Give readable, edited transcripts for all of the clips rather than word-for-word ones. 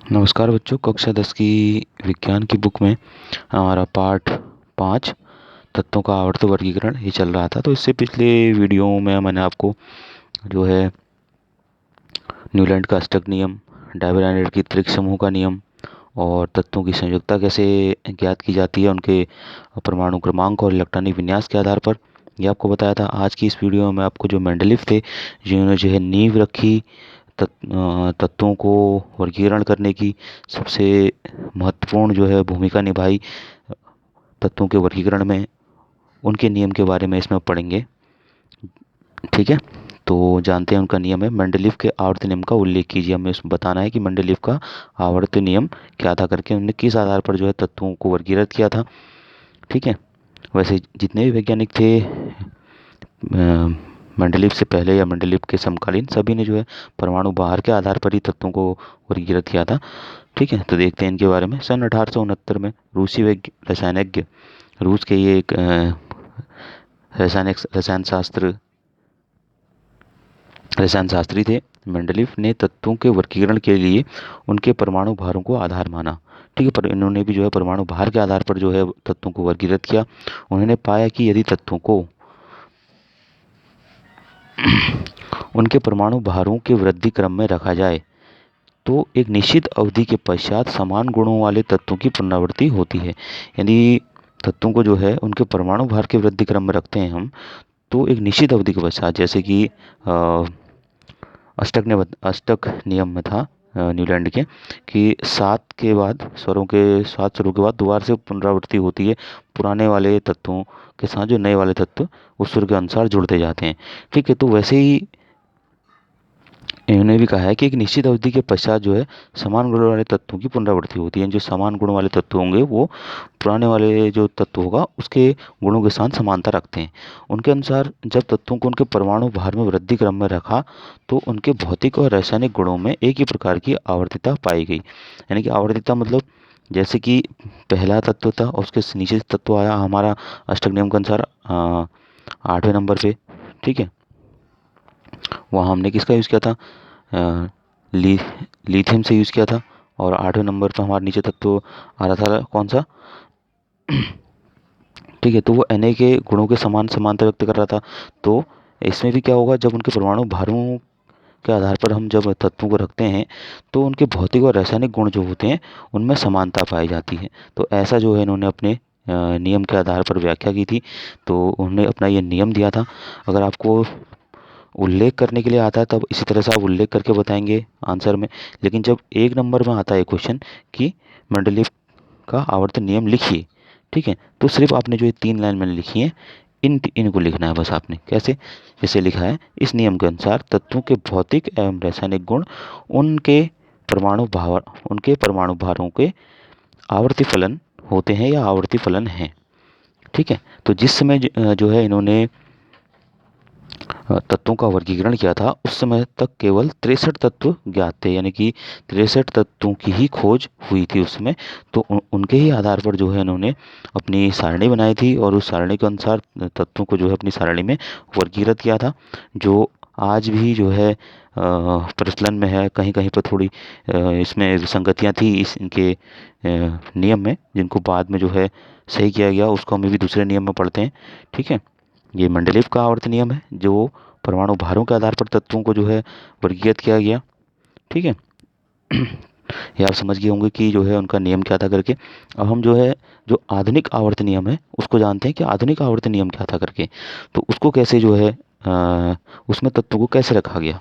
नमस्कार बच्चों, कक्षा 10 की विज्ञान की बुक में हमारा पाठ 5 तत्वों का आवर्त वर्गीकरण ये चल रहा था। तो इससे पिछले वीडियो में मैंने आपको जो है न्यूलैंड का अष्टक नियम, डायबराइनर की त्रिक समूह का नियम और तत्वों की संयुक्ता कैसे ज्ञात की जाती है उनके परमाणु क्रमांक और इलेक्ट्रॉनिक विन्यास के आधार पर, ये आपको बताया था। आज की इस वीडियो में आपको जो मेंडलीव थे जिन्होंने जो है नींव रखी तत्वों को वर्गीकरण करने की, सबसे महत्वपूर्ण जो है भूमिका निभाई तत्वों के वर्गीकरण में, उनके नियम के बारे में इसमें पढ़ेंगे। ठीक है, तो जानते हैं उनका नियम है। मेंडलीव के आवर्त नियम का उल्लेख कीजिए। हमें इसमें बताना है कि मेंडलीव का आवर्त नियम क्या था करके, उन्होंने किस आधार पर जो है तत्वों को वर्गीकृत किया था। ठीक है, वैसे जितने भी वैज्ञानिक थे मेंडलीव से पहले या मेंडलीव के समकालीन, सभी ने जो है परमाणु भार के आधार पर ही तत्वों को वर्गीकृत किया था। ठीक है, तो देखते हैं इनके बारे में। सन 1869 में रूसी रसायनज्ञ, रूस के ये एक रसायन शास्त्री थे, मेंडलीव ने तत्वों के वर्गीकरण के लिए उनके परमाणु भारों को आधार माना। ठीक है, पर इन्होंने भी जो है परमाणु भार के आधार पर जो है तत्वों को वर्गीकृत किया। उन्होंने पाया कि यदि तत्वों को उनके परमाणु भारों के वृद्धि क्रम में रखा जाए तो एक निश्चित अवधि के पश्चात समान गुणों वाले तत्वों की पुनरावृत्ति होती है। यदि तत्वों को जो है उनके परमाणु भार के वृद्धि क्रम में रखते हैं हम, तो एक निश्चित अवधि के पश्चात, जैसे कि अष्टक नियम में था न्यूलैंड के, कि 7 स्वरों के बाद दोबारा से पुनरावृत्ति होती है पुराने वाले तत्वों के साथ, जो नए वाले तत्व उस सुर के अनुसार जुड़ते जाते हैं। ठीक है, तो वैसे ही इन्होंने भी कहा है कि एक निश्चित अवधि के पश्चात जो है समान गुण वाले तत्वों की पुनरावृत्ति होती है। जो समान गुण वाले तत्व होंगे वो पुराने वाले जो तत्व होगा उसके गुणों के साथ समानता रखते हैं। उनके अनुसार जब तत्वों को उनके परमाणु भार में वृद्धि क्रम में रखा तो उनके भौतिक और रासायनिक गुणों में एक ही प्रकार की आवर्तिता पाई गई। यानी कि आवर्तिता मतलब जैसे कि पहला तत्व था और उसके नीचे तत्व आया हमारा अष्टक नियम के अनुसार 8वें नंबर पे। ठीक है, वहाँ हमने किसका यूज़ किया था, अ, ली लिथियम से यूज़ किया था। और 8वें नंबर पर हमारे नीचे तक तो आ रहा था कौन सा, ठीक है, तो वो Na के गुणों के समान समानता व्यक्त कर रहा था। तो इसमें भी क्या होगा, जब उनके परमाणु भारों के आधार पर हम जब तत्वों को रखते हैं तो उनके भौतिक और रासायनिक गुण जो होते हैं उनमें समानता पाई जाती है। तो ऐसा जो है इन्होंने अपने नियम के आधार पर व्याख्या की थी। तो उन्होंने अपना ये नियम दिया था। अगर आपको उल्लेख करने के लिए आता है तब इसी तरह से आप उल्लेख करके बताएंगे आंसर में। लेकिन जब 1 नंबर में आता है क्वेश्चन कि मेंडलीव का आवर्त नियम लिखिए, ठीक है, तो सिर्फ आपने जो ये 3 लाइन मैंने लिखी है इनको लिखना है बस आपने। कैसे, जैसे लिखा है, इस नियम के अनुसार तत्वों के भौतिक एवं रासायनिक गुण उनके उनके परमाणु भारों के आवर्ती फलन होते हैं या आवर्ती फलन हैं। ठीक है, तो जिस समय जो है इन्होंने तत्वों का वर्गीकरण किया था उस समय तक केवल 63 तत्व ज्ञात थे, यानी कि 63 तत्वों की ही खोज हुई थी उस समय। तो उनके ही आधार पर जो है इन्होंने अपनी सारणी बनाई थी और उस सारणी के अनुसार तत्वों को जो है अपनी सारणी में वर्गीकृत किया था, जो आज भी जो है प्रचलन में है। कहीं कहीं पर थोड़ी इसमें विसंगतियाँ थी इनके नियम में, जिनको बाद में जो है सही किया गया, उसको हम भी दूसरे नियम में पढ़ते हैं। ठीक है, ये मेंडलीव का आवर्त नियम है जो परमाणु भारों के आधार पर तत्वों को जो है वर्गीकृत किया गया। ठीक है, ये आप समझ गए होंगे कि जो है उनका नियम क्या था करके। अब हम जो है जो आधुनिक आवर्त नियम है उसको जानते हैं कि आधुनिक आवर्त नियम क्या था करके। तो उसको कैसे जो है उसमें तत्वों को कैसे रखा गया।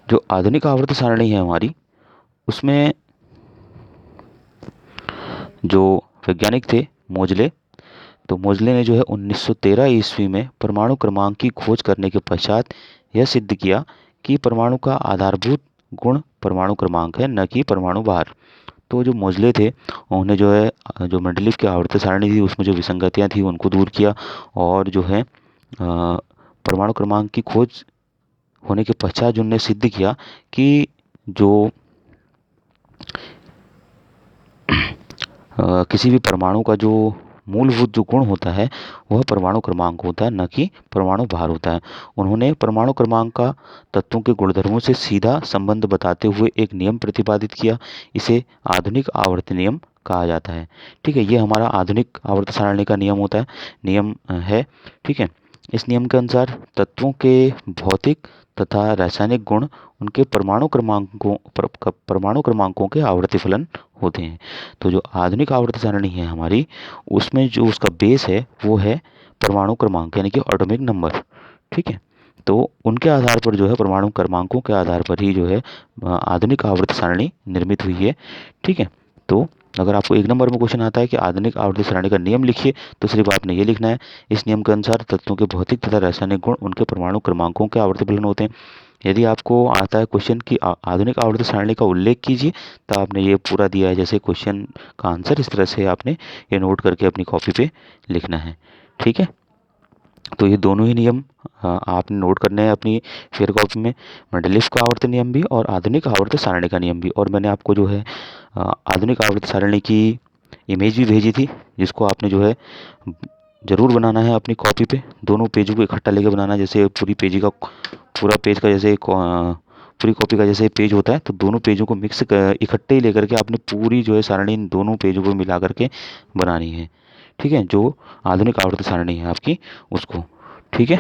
जो आधुनिक आवर्त सारणी है हमारी, उसमें जो वैज्ञानिक थे मोजले, तो मोजले ने जो है 1913 ईस्वी में परमाणु क्रमांक की खोज करने के पश्चात यह सिद्ध किया कि परमाणु का आधारभूत गुण परमाणु क्रमांक है, न कि परमाणु भार। तो जो मोजले थे उन्होंने जो है जो मेंडलीव की आवर्त सारणी थी उसमें जो विसंगतियाँ थी उनको दूर किया, और जो है परमाणु क्रमांक की खोज होने के पश्चात जो उन्होंने सिद्ध किया कि जो किसी भी परमाणु का जो मूलभूत जो गुण होता है वह परमाणु क्रमांक होता है, न कि परमाणु भार होता है। उन्होंने परमाणु क्रमांक का तत्वों के गुणधर्मों से सीधा संबंध बताते हुए एक नियम प्रतिपादित किया। इसे आधुनिक आवर्त नियम कहा जाता है। ठीक है, ये हमारा आधुनिक आवर्त सारणी का नियम होता है, नियम है। ठीक है, इस नियम के अनुसार तत्वों के भौतिक तथा रासायनिक गुण उनके परमाणु क्रमांकों के आवर्ती फलन होते हैं। तो जो आधुनिक आवर्त सारणी है हमारी, उसमें जो उसका बेस है वो है परमाणु क्रमांक, यानी कि एटॉमिक नंबर। ठीक है, तो उनके आधार पर जो है, परमाणु क्रमांकों के आधार पर ही जो है आधुनिक आवर्त सारणी निर्मित हुई है। ठीक है, तो अगर आपको 1 नंबर में क्वेश्चन आता है कि आधुनिक आवर्त सारणी का नियम लिखिए, तो सिर्फ आपने ये लिखना है, इस नियम के अनुसार तत्वों के भौतिक तथा रासायनिक गुण उनके परमाणु क्रमांकों के आवर्ती फलन होते हैं। यदि आपको आता है क्वेश्चन कि आधुनिक आवर्त सारणी का उल्लेख कीजिए, तो आपने ये पूरा दिया है जैसे क्वेश्चन का आंसर, इस तरह से आपने ये नोट करके अपनी कॉपी पे लिखना है। ठीक है, तो ये दोनों ही नियम आपने नोट करने हैं अपनी फेयर कॉपी में, मेंडलीफ का आवर्त नियम भी और आधुनिक आवर्त सारणी का नियम भी। और मैंने आपको जो है आधुनिक आवर्त सारणी की इमेज भी भेजी थी, जिसको आपने जो है ज़रूर बनाना है अपनी कॉपी पे। दोनों पेजों को इकट्ठा लेकर बनाना है, जैसे पूरा पेज का जैसे पूरी कॉपी का जैसे पेज होता है, तो दोनों पेजों को इकट्ठे ही लेकर के आपने पूरी जो है सारणी इन दोनों पेजों को मिला करके बनानी है। ठीक है, जो आधुनिक आवर्त सारणी है आपकी, उसको। ठीक है।